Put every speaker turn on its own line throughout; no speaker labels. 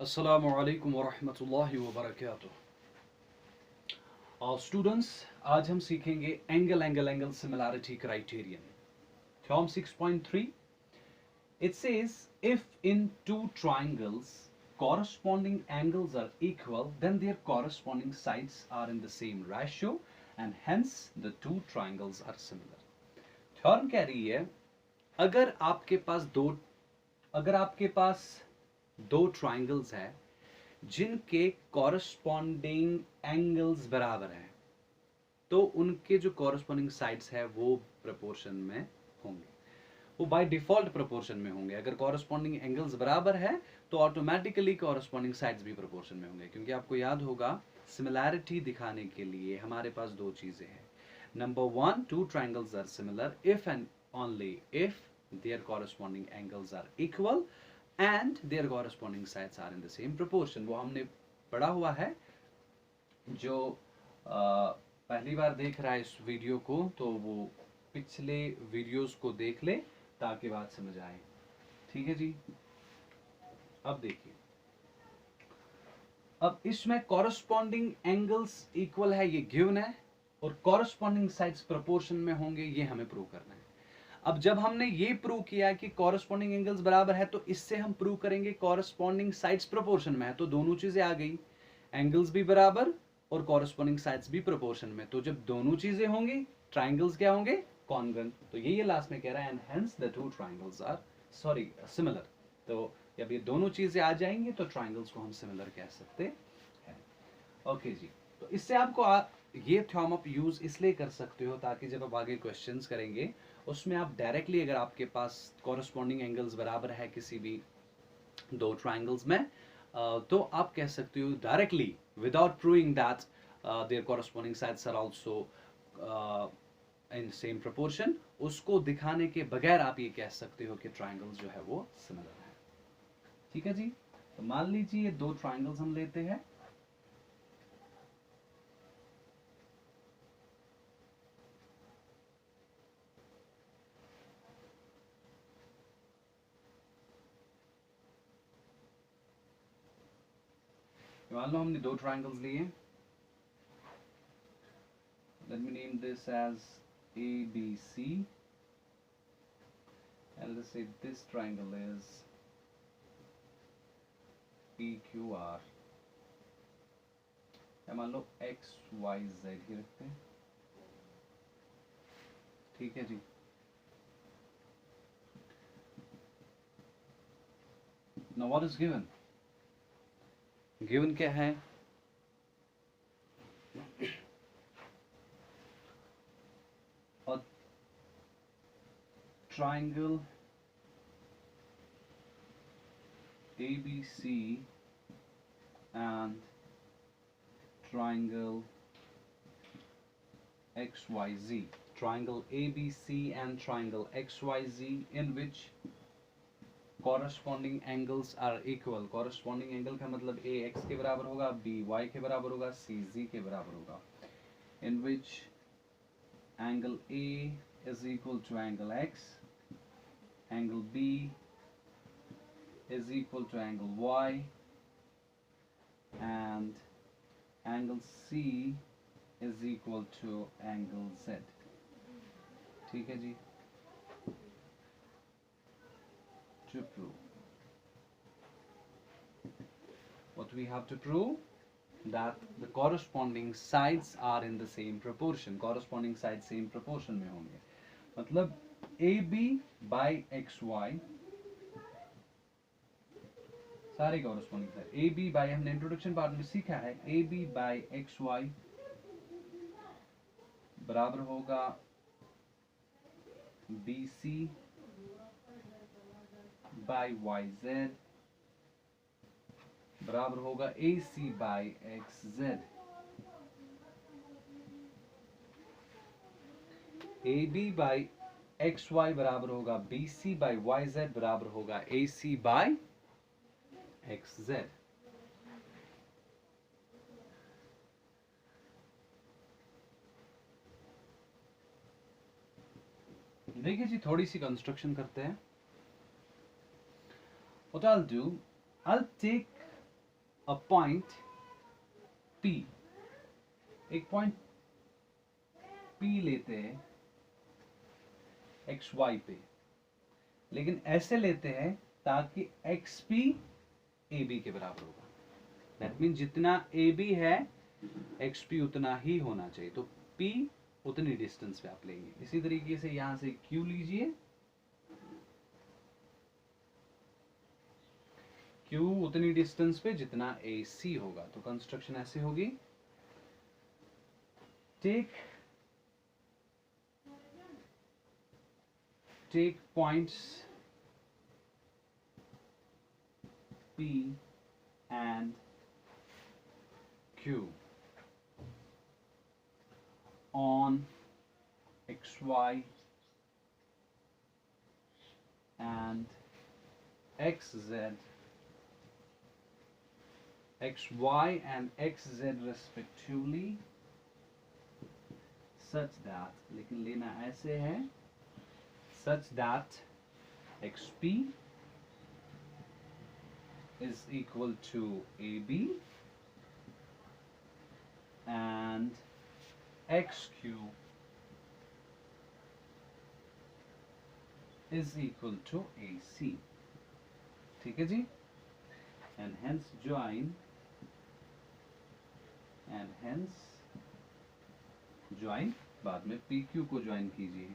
अस्सलामु अलैकुम वरहमतुल्लाहि वबरकातुह। स्टूडेंट्स, आज हम सीखेंगे angle angle angle similarity criterion. Theorem 6.3 it says if in two triangles corresponding angles are equal then their corresponding sides are in the same ratio and hence the two triangles are similar। Theorem कह रही है अगर आपके पास दो triangles है जिनके corresponding angles बराबर हैं तो उनके जो कॉरस्पॉन्डिंग साइड्स है वो प्रोपोर्शन में होंगे, वो बाय डिफॉल्ट प्रोपोर्शन में होंगे। अगर कॉरस्पॉन्डिंग एंगल्स बराबर है तो ऑटोमेटिकली कॉरस्पॉन्डिंग साइड्स भी प्रोपोर्शन में होंगे, क्योंकि आपको याद होगा सिमिलैरिटी दिखाने के लिए हमारे पास दो चीजें हैं। Number one, two triangles are similar if and only if their corresponding angles are equal and their corresponding sides are in the same proportion। वो हमने पढ़ा हुआ है। जो पहली बार देख रहा है इस वीडियो को तो वो पिछले वीडियोस को देख ले ताकि बात समझ आए। ठीक है जी। अब देखिए, अब इसमें कॉरस्पॉन्डिंग एंगल्स इक्वल है, ये गिवन है, और कॉरस्पॉन्डिंग साइड्स प्रोपोर्शन में होंगे, ये हमें प्रूव करना है। अब जब हमने ये प्रूव किया कि कॉरस्पॉन्डिंग एंगल्स बराबर है तो इससे हम प्रूव करेंगे कॉरस्पॉन्डिंग साइड्स प्रोपोर्शन में है, तो दोनों चीजें आ गई, एंगल्स भी बराबर और कॉरस्पॉन्डिंग साइड्स भी प्रोपोर्शन में। तो जब दोनों चीजें होंगी ट्राइंगल्स क्या होंगे, कॉन्ग्रुएंट। तो ये लास्ट में कह रहा है and hence the two triangles are similar. तो जब ये दोनों चीजें आ जाएंगी तो ट्राइंगल्स को हम सिमिलर कह सकते हैं। ओके जी। तो इससे आपको ये थ्योरम आप यूज इसलिए कर सकते हो ताकि जब आप आगे क्वेश्चंस करेंगे उसमें आप डायरेक्टली, अगर आपके पास कॉरस्पॉन्डिंग एंगल्स बराबर है किसी भी दो ट्राइंगल्स में, तो आप कह सकते हो directly without proving that their corresponding sides are also in same proportion, उसको दिखाने के बगैर आप ये कह सकते हो कि ट्राइंगल्स जो है वो सिमिलर है। ठीक है जी। तो मान लीजिए ये दो ट्राइंगल्स हम लेते हैं। मान लो हमने दो ट्राइंगल्स लिए। Let me name this as ABC and let's say this triangle is PQR। या मान लो XYZ ही रखते हैं। ठीक है जी। Now what is given? Given क्या है? A triangle ABC and triangle XYZ, triangle ABC and triangle XYZ in which corresponding angles are equal। corresponding angle का मतलब A x के बराबर होगा, B y के बराबर होगा, C z के बराबर होगा। in which angle A is equal to angle x, angle B is equal to angle y and angle C is equal to angle Z। ठीक है जी। To prove, what we have to prove, that the corresponding sides are in the same proportion। corresponding sides same proportion में होंगे, मतलब AB by XY सारे corresponding side, AB by, हमने introduction part में सीखा है, AB by XY बराबर होगा BC by YZ बराबर होगा AC by XZ। AB by XY बराबर होगा BC by YZ बराबर होगा AC by XZ। देखिए जी, थोड़ी सी कंस्ट्रक्शन करते हैं। What I'll do, I'll take a point P, एक पॉइंट P लेते हैं एक्स वाई पे, लेकिन ऐसे लेते हैं ताकि एक्स पी ए बी के बराबर होगा। दैट मीन जितना ए बी है एक्स पी उतना ही होना चाहिए, तो P उतनी डिस्टेंस पे आप लेंगे। इसी तरीके से यहां से Q लीजिए, Q उतनी डिस्टेंस पे जितना AC होगा। तो कंस्ट्रक्शन ऐसे होगी, take points P and Q on XY and XZ, XY and XZ respectively, such that, लेकिन लेना ऐसे है, such that XP is equal to AB and XQ is equal to AC। ठीक है जी, and hence join, and hence join, बाद में PQ को join कीजिए।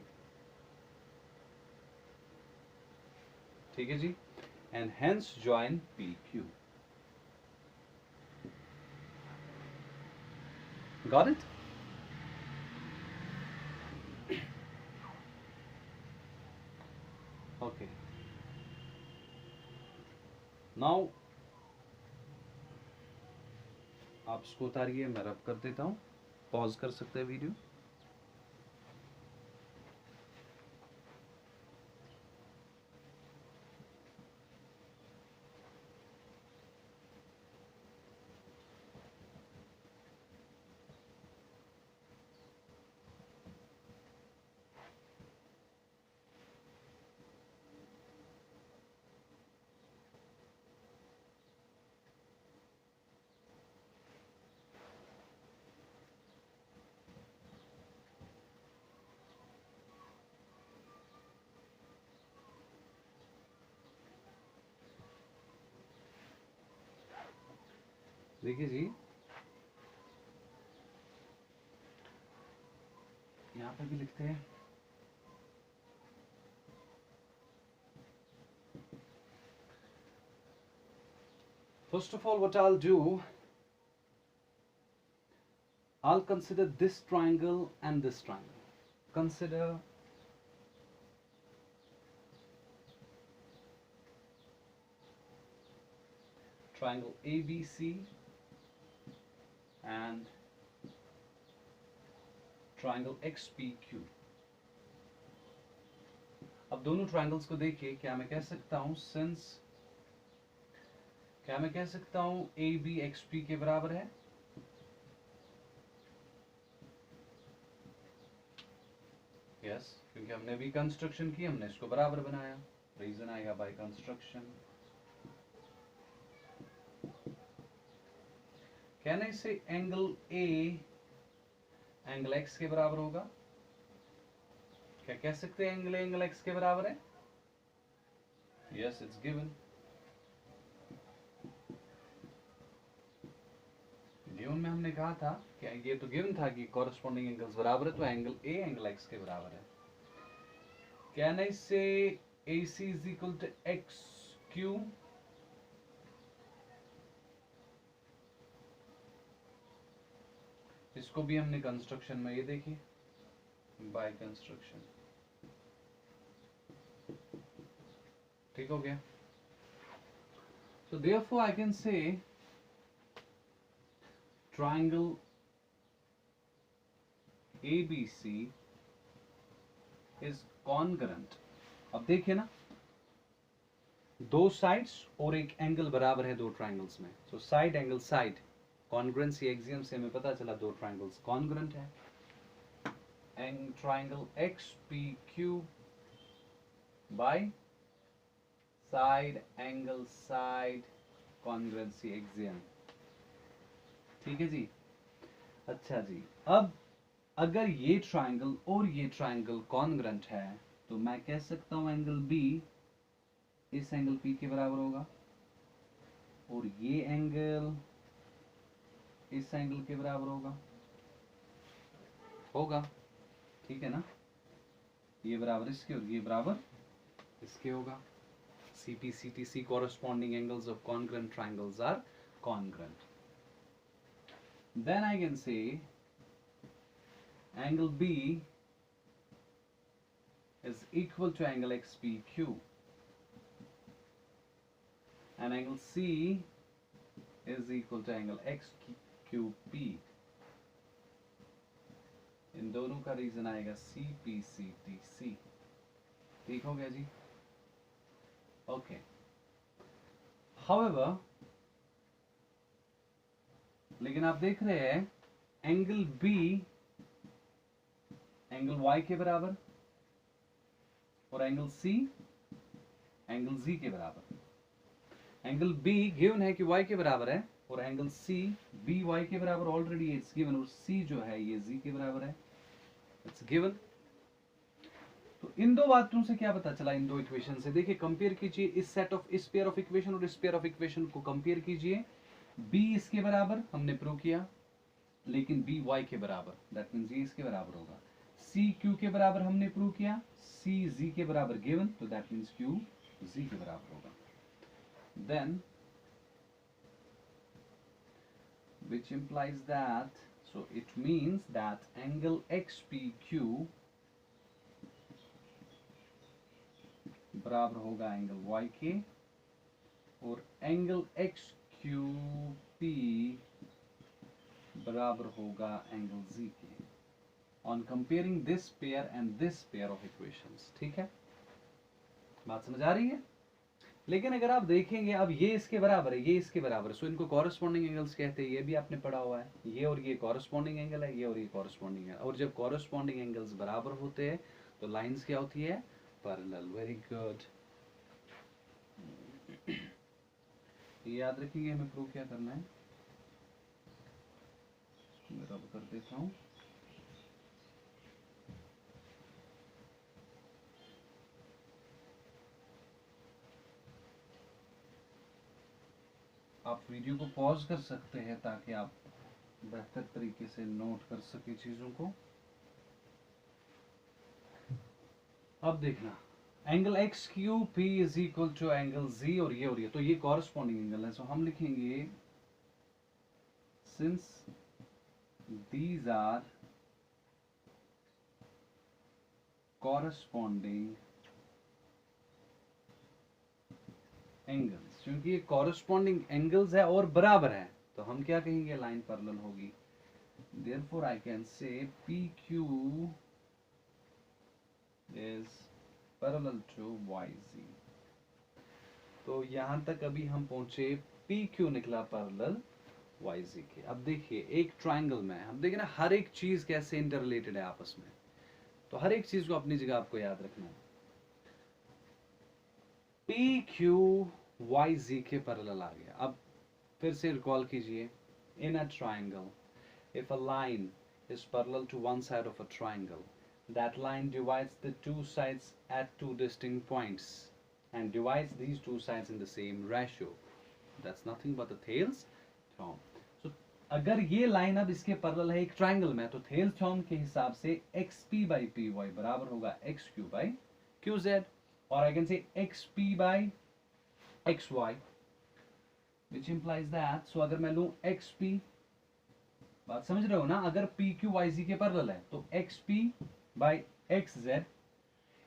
ठीक है जी, and hence join PQ। Got it? Okay. Now आप इसको उतारिए, मैं रब कर देता हूँ, पॉज कर सकते हैं वीडियो। देखिए जी, यहाँ पे भी लिखते हैं, first of all what I'll do, I'll consider this triangle and this triangle. Consider triangle ABC and triangle XPQ। अब दोनों ट्रायंगल्स को देखिए, क्या मैं कह सकता हूं सिंस, क्या मैं कह सकता हूं AB XP के बराबर है? यस, क्योंकि हमने भी कंस्ट्रक्शन की, हमने इसको बराबर बनाया, रीजन आएगा बाय कंस्ट्रक्शन। कहने से एंगल A एंगल X के बराबर होगा? क्या कह सकते हैं एंगल A एंगल X के बराबर है? Yes, it's given. गिवन में हमने कहा था, क्या ये तो गिवन था कि कॉरेस्पॉन्डिंग एंगल्स बराबर है, तो एंगल A एंगल X के बराबर है। कहने से AC is equal to XQ, इसको भी हमने कंस्ट्रक्शन में ये देखिए बाय कंस्ट्रक्शन। ठीक हो गया? So therefore I can say triangle ABC is congruent। अब देखिए ना, दो साइड्स और एक एंगल बराबर है दो ट्रायंगल्स में, so side angle side, congruency axiom से हमें पता चला दो ट्रायंगल्स कॉन्ग्रुएंट है। And triangle XPQ by side angle side congruency axiom. ठीक है जी। अच्छा जी, अब अगर ये ट्रायंगल और ये ट्रायंगल कॉन्ग्रुएंट है तो मैं कह सकता हूं एंगल बी इस एंगल पी के बराबर होगा और ये एंगल इस एंगल के बराबर होगा। ठीक है ना, ये बराबर इसके और ये बराबर इसके होगा। CPCTC corresponding angles of congruent triangles are congruent. Then I can say angle B is equal to angle XPQ and angle C is equal to angle XQP. इन दोनों का रीजन आएगा CPCTC। ठीक हो गया जी। ओके, हाउएवर लेकिन आप देख रहे हैं एंगल B एंगल Y के बराबर और एंगल C एंगल Z के बराबर। एंगल B गिवन है कि Y के बराबर है और एंगल C B Y के बराबर ऑलरेडी इट्स गिवन और C जो है ये Z के बराबर है, इट्स गिवन। तो इन दो बातों से क्या पता चला, इन दो इक्वेशन से देखिए कंपेयर कीजिए इस पेयर ऑफ इक्वेशन और इस पेयर ऑफ इक्वेशन को कंपेयर कीजिए। B इसके बराबर हमने प्रूव किया लेकिन B Y के बराबर, दैट मींस ये इसके बराबर होगा। C Q के बराबर हमने प्रूव किया, C Z के बराबर गिवन, तो दैट मींस Q Z के बराबर होगा। Then which implies that, so it means that angle XPQ बराबर होगा एंगल Y के और एंगल XQP बराबर होगा एंगल Z के on comparing this pair and this pair of equations. ठीक है, बात समझ आ रही है। लेकिन अगर आप देखेंगे अब ये इसके बराबर है, ये इसके बराबर है, सो इनको कॉरेस्पॉन्डिंग एंगल्स कहते हैं, ये भी आपने पढ़ा हुआ है। ये और ये कॉरेस्पॉन्डिंग एंगल है, ये और ये कॉरेस्पॉन्डिंग है। और जब कॉरेस्पॉन्डिंग एंगल्स बराबर होते हैं तो लाइंस क्या होती है, पैरेलल। वेरी गुड, याद रखिए हमें प्रूव क्या करना है। मैं रब कर देता हूं। आप वीडियो को पॉज कर सकते हैं ताकि आप बेहतर तरीके से नोट कर सके चीजों को। अब देखना angle X Q P is equal to angle G और ये तो ये कॉरेस्पॉन्डिंग एंगल है। सो हम लिखेंगे since these are corresponding angles, क्योंकि ये कॉरेस्पॉन्डिंग एंगल्स है और बराबर है तो हम क्या कहेंगे, लाइन पैरेलल होगी। Therefore I can say P Q is parallel to Y G. तो यहां तक अभी हम पहुंचे, पी क्यू निकला पैरेलल वाई जी के। अब देखिए एक ट्राइंगल में हम देखें ना हर एक चीज कैसे इंटर रिलेटेड है आपस में, तो हर एक चीज को अपनी जगह आपको याद रखना है। पी क्यू वाई जी के पैरेलल आ गया। अब फिर से रिकॉल कीजिए, in a triangle if a line is parallel to one side of a triangle, that line divides the two sides at two distinct points and divides these two sides in the same ratio. That's nothing but the Thales theorem. So अगर ये line अब इसके parallel है एक triangle में, तो Thales theorem के हिसाब से xp by py बराबर होगा xq by qz, और आई कैन से xp by xy which implies that, so अगर मैं लूं xp, बात समझ रहे हो ना, अगर पी क्यू वाई जी के पैरेलल है तो X P by X Z,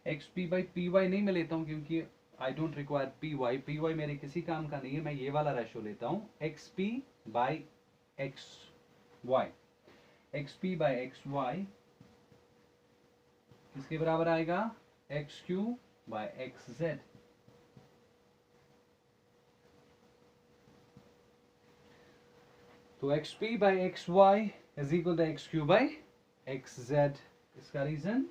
X P by P Y नहीं मैं लेता हूं क्योंकि I don't require P Y मेरे किसी काम का नहीं है, मैं ये वाला रेशो लेता हूं x P by X Y. X P by X Y किसके बराबर आएगा, x Q by X Z. तो X P by X Y is equal to x Q by X Z. इसका reason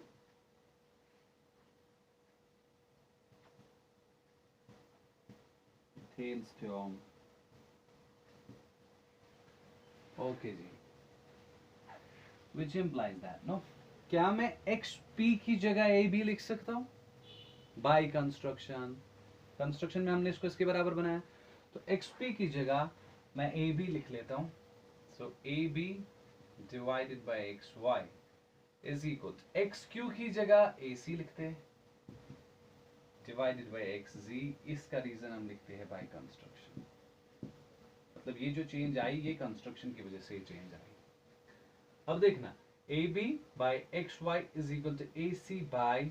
Thales theorem. Okay ji, which implies that no, क्या मैं x P की जगह A B लिख सकता हूँ? By construction, construction में हमने इसको इसके बराबर बनाया, तो एक्स पी की जगह मैं ए बी लिख लेता हूँ. So A B divided by X Y is equal X Q की जगह ए सी लिखते हैं डिवाइडेड बाय एक्स जी. इसका रीजन हम लिखते हैं बाय कंस्ट्रक्शन. मतलब ये जो चेंज आई ये कंस्ट्रक्शन की वजह से चेंज आई. अब देखना, A B by X Y is equal to A C by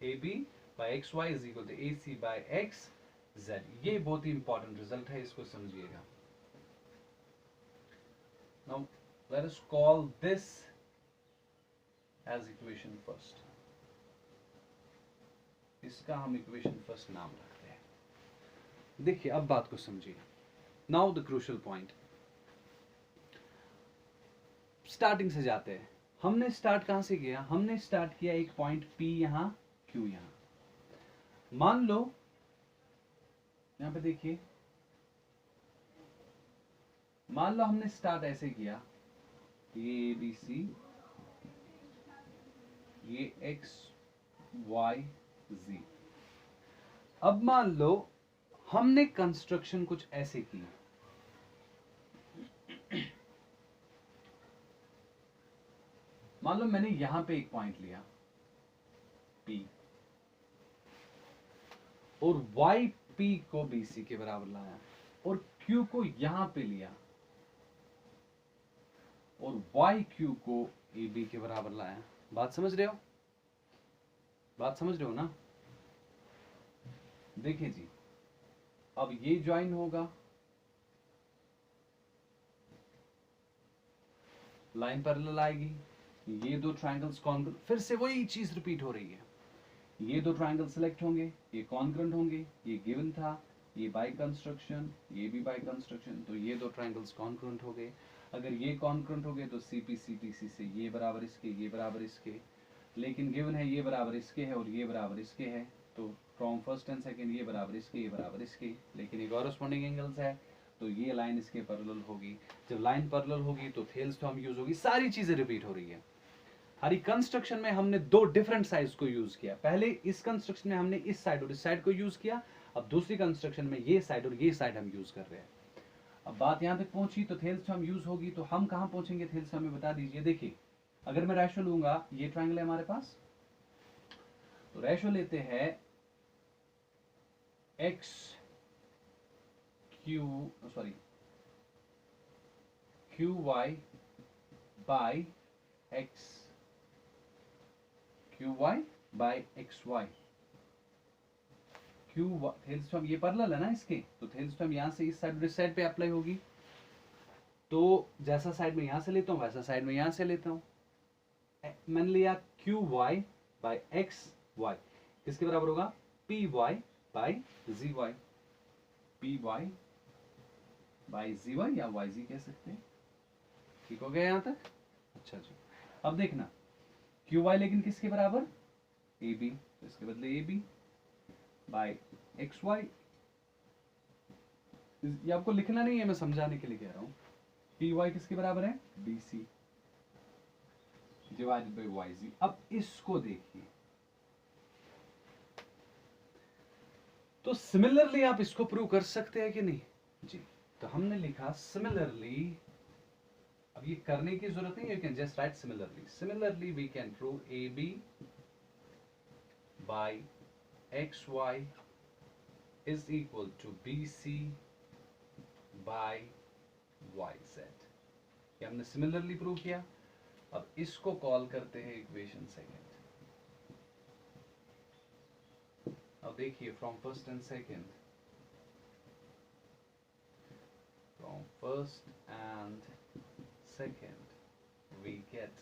A B by X Y is equal to A C by X Z. ये बहुत ही इंपॉर्टेंट रिजल्ट है, इसको समझिएगा. Now let us call this as equation first. इसका हम equation first नाम रखते हैं. देखिए अब बात को समझिए. Now the crucial point, starting से जाते हैं. हमने स्टार्ट कहां से किया? हमने स्टार्ट किया एक पॉइंट P यहां, Q यहां. मान लो यहां पे देखिए, मान लो हमने स्टार्ट ऐसे किया, ये ABC, ये X Y Z. अब मान लो हमने कंस्ट्रक्शन कुछ ऐसे की, मान लो मैंने यहां पे एक पॉइंट लिया P और YP को BC के बराबर लाया और Q को यहां पे लिया और YQ को AB के बराबर लाया. बात समझ रहे हो? बात समझ रहे हो ना? देखिए जी, अब ये ज्वाइन होगा, लाइन पैरेलल आएगी, ये दो ट्रायंगल्स कॉन्ग्रुएंट, फिर से वही चीज रिपीट हो रही है. ये दो ट्रायंगल सिलेक्ट होंगे, ये कॉन्ग्रुएंट होंगे, ये गिवन था, ये बाय कंस्ट्रक्शन, ये भी बाय कंस्ट्रक्शन, तो ये दो ट्रायंगल्स कॉन्ग्रुएंट हो गए. अगर ये कॉन्ग्रुएंट हो गए तो CP CTC से ये बराबर इसके, ये बराबर इसके, लेकिन गिवन है ये बराबर इसके है और ये बराबर इसके है, तो फ्रॉम फर्स्ट एंड सेकंड ये बराबर इसके, ये बराबर इसके, लेकिन ये कॉरेस्पॉन्डिंग एंगल्स है, तो ये लाइन इसके पैरेलल होगी. जब लाइन पैरेलल होगी तो थेल्स फॉर्म यूज होगी. सारी चीजें रिपीट हो रही है. हमारी कंस्ट्रक्शन में हमने दो डिफरेंट साइड्स को यूज किया. पहले इस कंस्ट्रक्शन में हमने इस साइड और इस साइड को यूज किया, अब दूसरी कंस्ट्रक्शन में ये साइड और ये साइड हम यूज कर रहे हैं. अब बात यहां तक पहुंची तो थेल्स फॉर्म यूज होगी, तो हम कहां पहुंचेंगे थेल्स फॉर्म में बता दीजिए. देखिए अगर मैं रेशो लूंगा, ये ट्रायंगल है हमारे पास, तो रेशो लेते हैं x Q Y by x Q Y by X Y. Q Thales form ये पैरेलल है ना इसके, तो थेल्स फॉर्म यहां से इस साइड और इस साइड पे अप्लाई होगी. तो जैसा साइड में यहां से लेता हूं वैसा साइड में यहां से लेता हूं. मैंने लिया Q Y by X Y, किसके बराबर होगा? P Y by G Y. P Y by G Y या वाई जी कह सकते हैं. ठीक हो गया यहां तक? अच्छा जी. अब देखना क्यू वाई लेकिन किसके बराबर? ए बी, तो इसके बदले A B by X Y. ये आपको लिखना नहीं है, मैं समझाने के लिए कह रहा हूं. पी वाई किसके बराबर है? B C divided by Y G. अब इसको देखिए, तो सिमिलरली आप इसको प्रूव कर सकते हैं कि नहीं जी. तो हमने लिखा सिमिलरली, अब ये करने की जरूरत नहीं, you can just write similarly. Similarly we can prove A B by X Y is equal to B C by Y Z. ये हमने सिमिलरली प्रूव किया. अब इसको कॉल करते हैं इक्वेशन सेकेंड. अब देखिए from first and second, from first and second we get.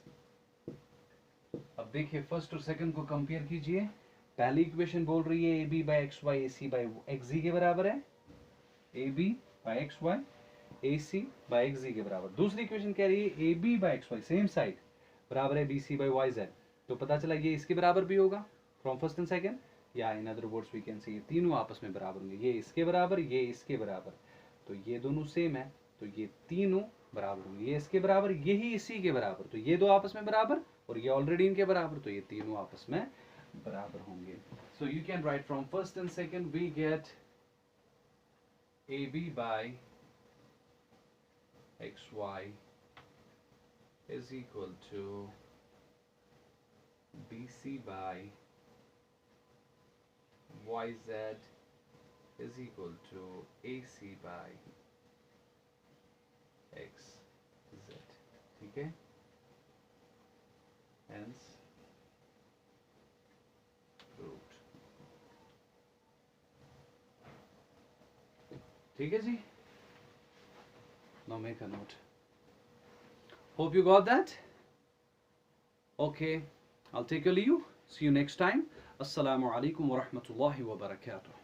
अब देखिए फर्स्ट और सेकेंड को कंपेयर कीजिए. पहली इक्वेशन बोल रही है A B by X Y A C by X G के बराबर है. A B by X Y A C by X G के बराबर. दूसरी इक्वेशन कह रही है A B by X Y same side बराबर है B C by Y Z. तो पता चला ये इसके बराबर भी होगा फ्रॉम फर्स्ट एंड सेकेंड, या in other words we can say ये तीनों आपस में बराबर होंगे. ये इसके बराबर, ये इसके बराबर, तो ये दोनों सेम है, तो ये तीनों बराबर होंगे, ये इसके बराबर, यही इसी के बराबर, तो ये दो आपस में बराबर और ये ऑलरेडी इनके बराबर, तो ये तीनों आपस में बराबर होंगे. So you can write from first and second we get AB by XY is equal to BC by YZ is equal to AC by XZ. ठीक है, hence proved. ठीक है जी. Now make a note. Hope you got that. Okay, I'll take your leave. See you next time. Assalamu alaikum wa rahmatullahi wa barakatuh.